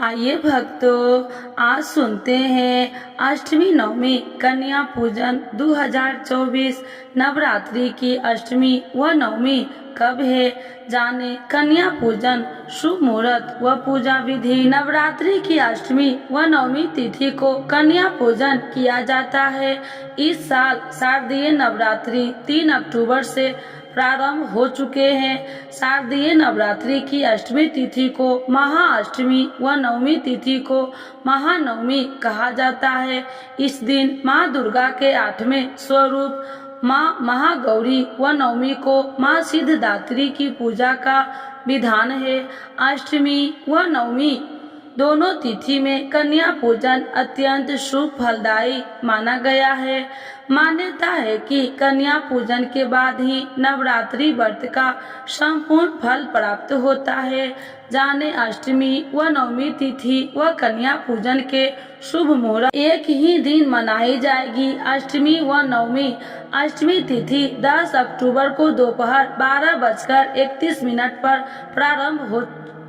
आइए भक्तों, आज सुनते हैं अष्टमी नवमी कन्या पूजन 2024 नवरात्रि की अष्टमी व नवमी कब है। जाने कन्या पूजन शुभ मुहूर्त व पूजा विधि। नवरात्रि की अष्टमी व नवमी तिथि को कन्या पूजन किया जाता है। इस साल शारदीय नवरात्रि 3 अक्टूबर से प्रारंभ हो चुके हैं। शारदीय नवरात्रि की अष्टमी तिथि को महाअष्टमी व नवमी तिथि को महानवमी कहा जाता है। इस दिन माँ दुर्गा के 8वें स्वरूप माँ महागौरी व नवमी को माँ सिद्धिदात्री की पूजा का विधान है। अष्टमी व नवमी दोनों तिथि में कन्या पूजन अत्यंत शुभ फलदायी माना गया है। मान्यता है कि कन्या पूजन के बाद ही नवरात्रि व्रत का संपूर्ण फल प्राप्त होता है। जाने अष्टमी व नवमी तिथि व कन्या पूजन के शुभ मुहूर्त एक ही दिन मनाई जाएगी। अष्टमी व नवमी अष्टमी तिथि 10 अक्टूबर को दोपहर 12:31 पर प्रारंभ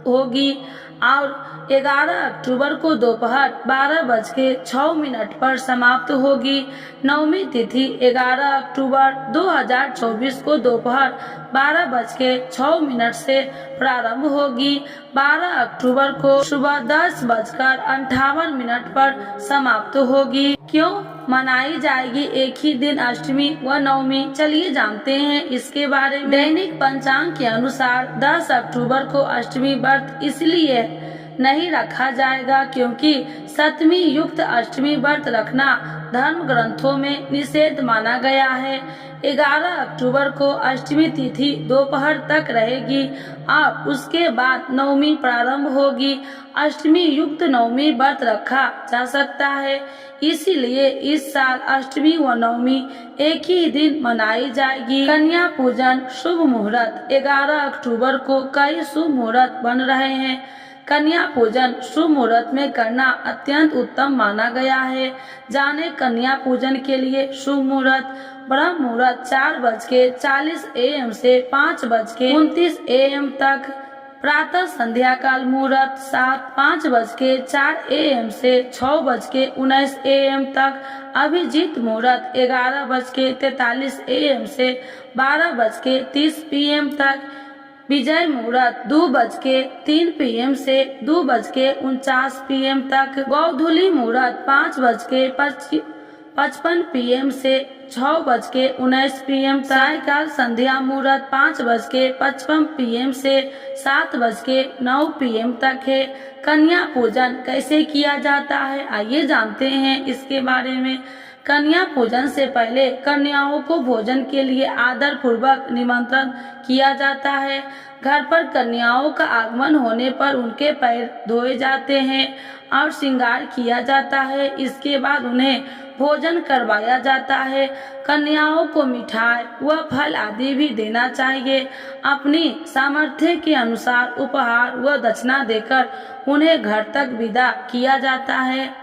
होगी और 11 अक्टूबर को दोपहर 12:06 पर समाप्त होगी। नवमी तिथि 11 अक्टूबर 2024 को दोपहर 12:06 से प्रारंभ होगी। 12 अक्टूबर को सुबह 10:58 पर समाप्त होगी। क्यों मनाई जाएगी एक ही दिन अष्टमी व नवमी, चलिए जानते हैं इसके बारे में। दैनिक पंचांग के अनुसार 10 अक्टूबर को अष्टमी व्रत इसलिए नहीं रखा जाएगा क्योंकि सप्तमी युक्त अष्टमी व्रत रखना धर्म ग्रंथों में निषेध माना गया है। 11 अक्टूबर को अष्टमी तिथि दोपहर तक रहेगी और उसके बाद नवमी प्रारंभ होगी। अष्टमी युक्त नवमी व्रत रखा जा सकता है, इसीलिए इस साल अष्टमी व नवमी एक ही दिन मनाई जाएगी। कन्या पूजन शुभ मुहूर्त 11 अक्टूबर को कई शुभ मुहूर्त बन रहे हैं। कन्या पूजन शुभ मुहूर्त में करना अत्यंत उत्तम माना गया है। जाने कन्या पूजन के लिए शुभ मुहूर्त। ब्रह्म मुहूर्त 4:40 AM से 5:29 AM तक। प्रातः संध्या काल मुहूर्त 5:04 AM से 6:19 AM तक। अभिजीत मुहूर्त 11:43 AM से 12:30 PM तक। विजय मुहूर्त 2:03 PM से 2:49 PM तक। गोधूली मुहूर्त 5:55 PM से 6:19 PM तक। सायकाल संध्या मुहूर्त 5:55 PM से 7:09 PM तक है। कन्या पूजन कैसे किया जाता है, आइए जानते हैं इसके बारे में। कन्या पूजन से पहले कन्याओं को भोजन के लिए आदर पूर्वक निमंत्रण किया जाता है। घर पर कन्याओं का आगमन होने पर उनके पैर धोए जाते हैं और श्रृंगार किया जाता है। इसके बाद उन्हें भोजन करवाया जाता है। कन्याओं को मिठाई व फल आदि भी देना चाहिए। अपनी सामर्थ्य के अनुसार उपहार व दक्षिणा देकर उन्हें घर तक विदा किया जाता है।